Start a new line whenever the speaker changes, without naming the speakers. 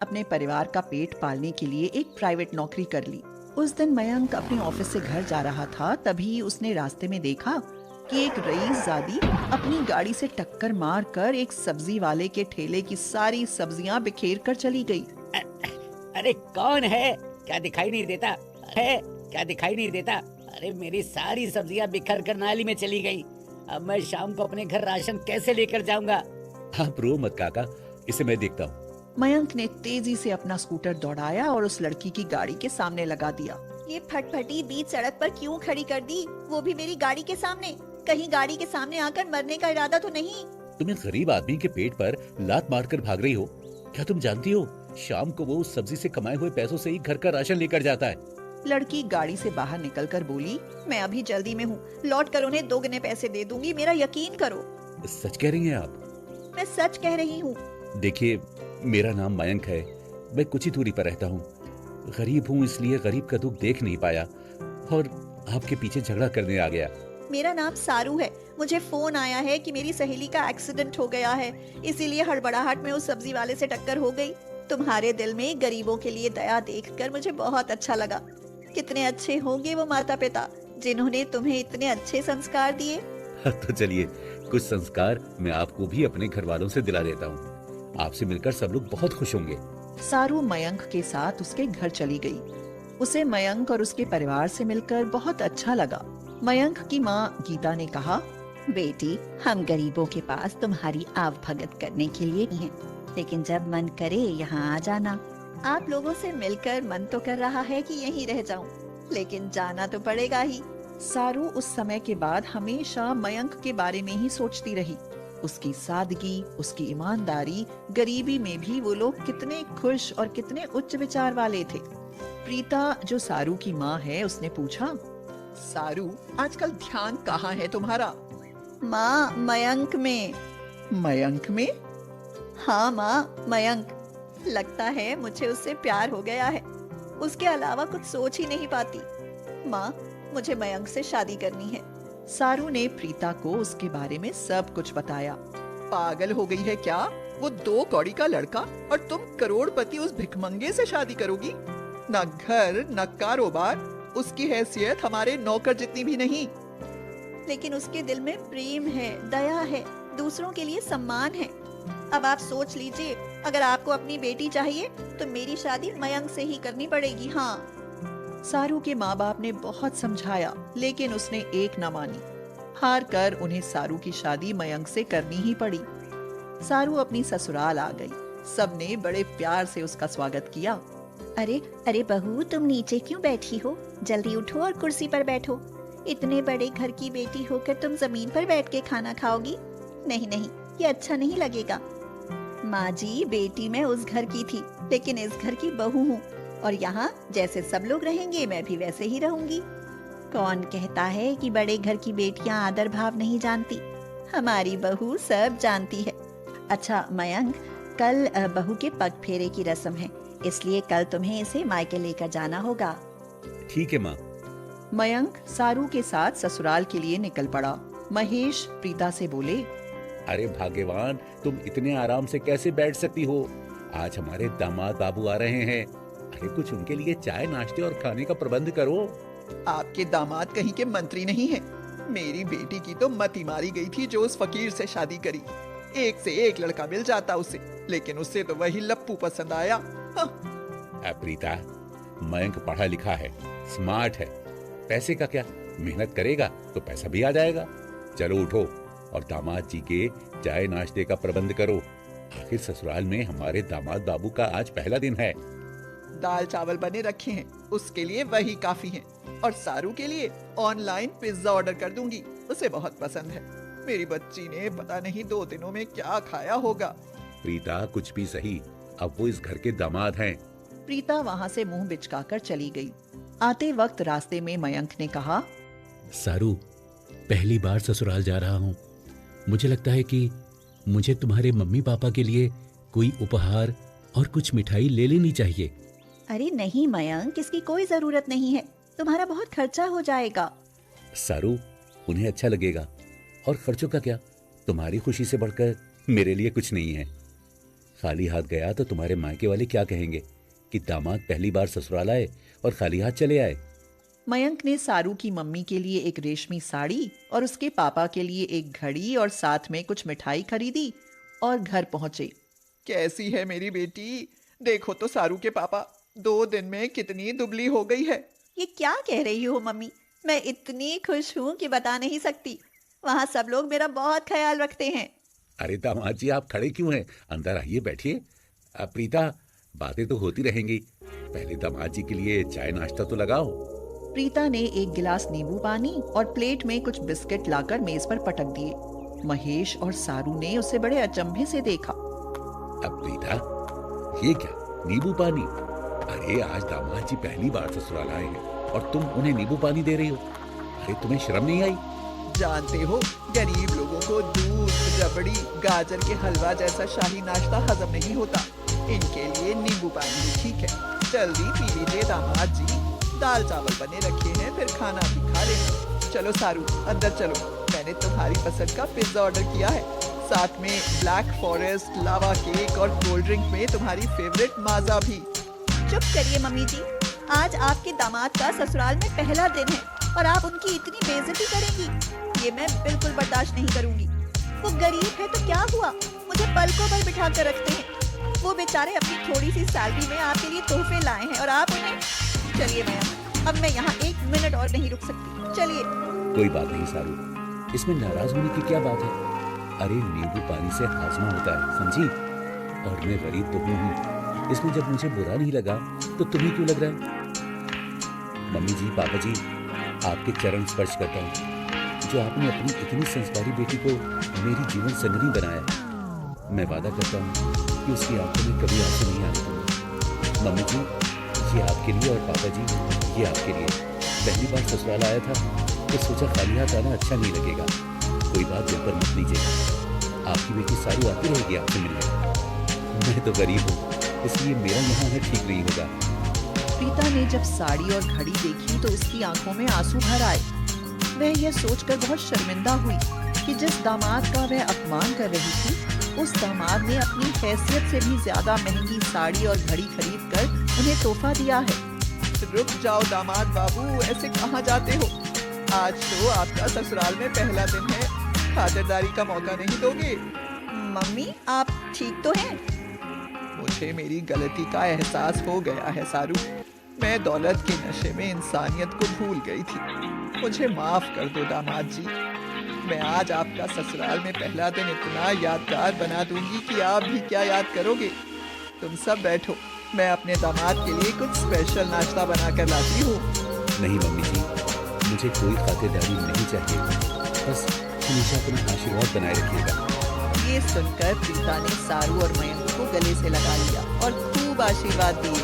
अपने परिवार का पेट पालने के लिए एक प्राइवेट नौकरी कर ली। उस दिन मयंक अपने ऑफिस से घर जा रहा था, तभी उसने रास्ते में देखा कि एक रईसजादी अपनी गाड़ी से टक्कर मारकर एक सब्जी वाले के ठेले की सारी सब्जियां बिखेर कर चली गई।
अरे कौन है? क्या दिखाई नहीं देता है? क्या दिखाई नहीं देता? अरे मेरी सारी सब्जियां बिखर कर नाली में चली गई। अब मैं शाम को अपने घर राशन कैसे लेकर जाऊंगा?
आप रो मत काका, इसे मैं देखता हूँ।
मयंक ने तेजी से अपना स्कूटर दौड़ाया और उस लड़की की गाड़ी के सामने लगा दिया।
ये फटफटी बीच सड़क पर क्यों खड़ी कर दी, वो भी मेरी गाड़ी के सामने? कहीं गाड़ी के सामने आकर मरने का इरादा तो नहीं?
तुम एक गरीब आदमी के पेट पर लात मारकर भाग रही हो। क्या तुम जानती हो, शाम को वो उस सब्जी से कमाए हुए पैसों से ही घर का राशन लेकर जाता है।
लड़की गाड़ी से बाहर निकलकर बोली,
मैं अभी जल्दी में हूँ, लौट कर उन्हें दोगुने पैसे दे दूंगी, मेरा यकीन करो।
सच कह रही हैं आप?
मैं सच कह रही हूँ।
देखिए, मेरा नाम मयंक है, मैं कुछ ही दूरी पर रहता हूँ। गरीब हूँ, इसलिए गरीब का दुख देख नहीं पाया और आपके पीछे झगड़ा करने आ गया।
मेरा नाम सारू है। मुझे फोन आया है कि मेरी सहेली का एक्सीडेंट हो गया है, इसीलिए हड़बड़ाहट में उस सब्जी वाले से टक्कर हो गई। तुम्हारे दिल में गरीबों के लिए दया देखकर मुझे बहुत अच्छा लगा। कितने अच्छे होंगे वो माता पिता जिन्होंने तुम्हें इतने अच्छे संस्कार दिए।
तो चलिए, कुछ संस्कार मैं आपको भी अपने घर वालों से दिला देता हूँ। आपसे मिलकर सब लोग बहुत खुश होंगे।
सारू मयंक के साथ उसके घर चली गई। उसे मयंक और उसके परिवार से मिलकर बहुत अच्छा लगा। मयंक की माँ गीता ने कहा,
बेटी, हम गरीबों के पास तुम्हारी आवभगत करने के लिए नहीं हैं, लेकिन जब मन करे यहाँ आ जाना। आप लोगों से मिलकर मन तो कर रहा है कि यहीं रह जाऊं, लेकिन जाना तो पड़ेगा ही।
सारू उस समय के बाद हमेशा मयंक के बारे में ही सोचती रही। उसकी सादगी, उसकी ईमानदारी, गरीबी में भी वो लोग कितने खुश और कितने उच्च विचार वाले थे। प्रीता, जो सारू की माँ है, उसने पूछा, सारू, आजकल ध्यान कहाँ है तुम्हारा?
माँ, मयंक में।
मयंक में?
हाँ माँ, मयंक। लगता है मुझे उससे प्यार हो गया है, उसके अलावा कुछ सोच ही नहीं पाती। माँ, मुझे मयंक से शादी करनी है।
सारू ने प्रीता को उसके बारे में सब कुछ बताया। पागल हो गई है क्या? वो 2 कौड़ी का लड़का और तुम करोड़पति उस भिखमंगे से शादी करोगी? न घर न कारोबार, उसकी हैसियत हमारे नौकर जितनी भी नहीं।
लेकिन उसके दिल में प्रेम है, दया है, दूसरों के लिए सम्मान है। अब आप सोच लीजिए, अगर आपको अपनी बेटी चाहिए तो मेरी शादी मयंक से ही करनी पड़ेगी। हाँ।
सारू के माँ बाप ने बहुत समझाया, लेकिन उसने एक न मानी। हार कर उन्हें सारू की शादी मयंक से करनी ही पड़ी। सारू अपनी ससुराल आ गई। सबने बड़े प्यार से उसका स्वागत किया।
अरे अरे बहू, तुम नीचे क्यों बैठी हो? जल्दी उठो और कुर्सी पर बैठो। इतने बड़े घर की बेटी होकर तुम जमीन पर बैठ के खाना खाओगी? नहीं नहीं, ये अच्छा नहीं लगेगा। माँ जी, बेटी मैं उस घर की थी, लेकिन इस घर की बहू हूँ, और यहाँ जैसे सब लोग रहेंगे मैं भी वैसे ही रहूंगी। कौन कहता है कि बड़े घर की बेटियां आदर भाव नहीं जानती? हमारी बहू सब जानती है। अच्छा मयंक, कल बहू के पग फेरे की रस्म है, इसलिए कल तुम्हें इसे मायके लेकर जाना होगा।
ठीक है माँ।
मयंक सारू के साथ ससुराल के लिए निकल पड़ा। महेश प्रीता से बोले,
अरे भाग्यवान, तुम इतने आराम से कैसे बैठ सकती हो? आज हमारे दामाद बाबू आ रहे हैं। अरे कुछ उनके लिए चाय, नाश्ते और खाने का प्रबंध करो।
आपके दामाद कहीं के मंत्री नहीं है। मेरी बेटी की तो मती मारी गई थी जो उस फकीर से शादी करी। एक से एक लड़का मिल जाता उसे, लेकिन उससे तो वही लप्पू पसंद आया।
प्रीता, मयंक पढ़ा लिखा है, स्मार्ट है। पैसे का क्या, मेहनत करेगा तो पैसा भी आ जाएगा। चलो उठो और दामाद जी के चाय नाश्ते का प्रबंध करो। आखिर ससुराल में हमारे दामाद बाबू का आज पहला दिन है।
दाल चावल बने रखे हैं, उसके लिए वही काफी है। और सारू के लिए ऑनलाइन पिज्जा ऑर्डर कर दूंगी, उसे बहुत पसंद है। मेरी बच्ची ने पता नहीं 2 दिनों में क्या खाया होगा।
प्रीता, कुछ भी सही, अब वो इस घर के दामाद हैं।
प्रीता वहाँ से मुंह बिचकाकर चली गई। आते वक्त रास्ते में मयंक ने कहा,
सारू, पहली बार ससुराल जा रहा हूँ। मुझे लगता है कि मुझे तुम्हारे मम्मी पापा के लिए कोई उपहार और कुछ मिठाई ले लेनी चाहिए।
अरे नहीं मयंक, इसकी कोई जरूरत नहीं है, तुम्हारा बहुत खर्चा हो जाएगा।
सारू, उन्हें अच्छा लगेगा, और खर्चों का क्या, तुम्हारी खुशी से बढ़कर मेरे लिए कुछ नहीं है। खाली हाथ गया तो तुम्हारे मायके वाले क्या कहेंगे कि दामाद पहली बार ससुराल आए और खाली हाथ चले आए।
मयंक ने सारू की मम्मी के लिए एक रेशमी साड़ी और उसके पापा के लिए एक घड़ी और साथ में कुछ मिठाई खरीदी और घर पहुंचे। कैसी है मेरी बेटी? देखो तो सारू के पापा 2 दिन में कितनी दुबली हो गई है।
ये क्या कह रही हो मम्मी? मैं इतनी खुश हूँ कि बता नहीं सकती। वहाँ सब लोग मेरा बहुत ख्याल रखते हैं।
अरे दामाद जी, आप खड़े क्यों हैं? अंदर आइए, बैठिए। प्रीता, बातें तो होती रहेंगी, पहले दामाद जी के लिए चाय नाश्ता तो लगाओ।
प्रीता ने एक गिलास नींबू पानी और प्लेट में कुछ बिस्किट लाकर मेज पर पटक दिए। महेश और सारू ने उसे बड़े अचंभे से देखा।
अब प्रीता, ये क्या नींबू पानी? अरे आज दामाद जी पहली बार ससुराल आए हैं और तुम उन्हें नींबू पानी दे रही हो। अरे तुम्हें शर्म नहीं आई?
जानते हो, गरीब लोगों को दूध, रबड़ी, गाजर के हलवा जैसा शाही नाश्ता हजम नहीं होता। इनके लिए नींबू पानी भी ठीक है। जल्दी पी लीजिए दामाद जी, दाल चावल बने रखे हैं, फिर खाना भी खा लेना। चलो सारू, अंदर चलो, मैंने तुम्हारी पसंद का पिज्जा ऑर्डर किया है, साथ में ब्लैक फॉरेस्ट, लावा केक और कोल्ड ड्रिंक में तुम्हारी फेवरेट माजा भी।
चुप करिए मम्मी जी, आज आपके दामाद का ससुराल में पहला दिन है और आप उनकी इतनी बेइज्जती करेंगी, ये मैं बिल्कुल बर्दाश्त नहीं करूंगी। वो गरीब है तो क्या हुआ, मुझे पलकों पर बिठा कर रखते हैं। वो बेचारे अपनी थोड़ी सी सैलरी में आपके लिए तोहफे लाए हैं और आप उन्हें। चलिए मैम, अब मैं यहाँ 1 मिनट और नहीं रुक सकती, चलिए।
कोई बात नहीं सारू, इसमें नाराज होने की क्या बात है? अरे नींबू पानी से हाजमा होता है, समझी? और मैं गरीब तो हूँ, इसमें जब मुझे बुरा नहीं लगा तो तुम्हें क्यों लग रहा है? मम्मी जी, पापा जी, आपके चरण स्पर्श करता हूँ, जो आपने अपनी इतनी संस्कारी बेटी को मेरी जीवन संगनी बनाया। मैं वादा करता हूँ कि उसकी आंखों में कभी आंसू नहीं आने दूंगा। मम्मी जी, ये आपके लिए, और पापा जी, ये आपके लिए। पहली बार ससुराल आया था तो सोचा खाली हाथ आना अच्छा नहीं लगेगा। कोई बात दिल पर मत लीजिएगा, आपकी बेटी सारू आती रहेगी आपसे मिलने। मैं तो गरीब हूँ, इसलिए मेरा यहाँ आना ठीक नहीं होगा।
प्रीता ने जब साड़ी और घड़ी देखी तो उसकी आंखों में आंसू भर आए। वह यह सोचकर बहुत शर्मिंदा हुई कि जिस दामाद का वह अपमान कर रही थी, उस दामाद ने अपनी हैसियत से भी ज्यादा महंगी साड़ी और घड़ी खरीद कर उन्हें तोहफा दिया है। रुक जाओ दामाद बाबू, ऐसे कहाँ जाते हो? आज तो आपका ससुराल में पहला दिन है, खातिरदारी का मौका नहीं दोगे?
मम्मी, आप ठीक तो हैं?
मुझे मेरी गलती का एहसास हो गया है सारू। मैं दौलत के नशे में इंसानियत को भूल गई थी। मुझे माफ कर दो दामाद जी। मैं आज आपका ससुराल में पहला दिन इतना यादगार बना दूंगी कि आप भी क्या याद करोगे। तुम सब बैठो, मैं अपने दामाद के लिए कुछ स्पेशल नाश्ता बना कर लाती हूँ।
नहीं मम्मी जी, मुझे कोई खातिरदारी नहीं चाहिए, बस हमेशा अपना आशीर्वाद बनाए रखिएगा।
ये सुनकर प्रीता ने सारू और मयंक को गले से लगा लिया और खूब आशीर्वाद दिए।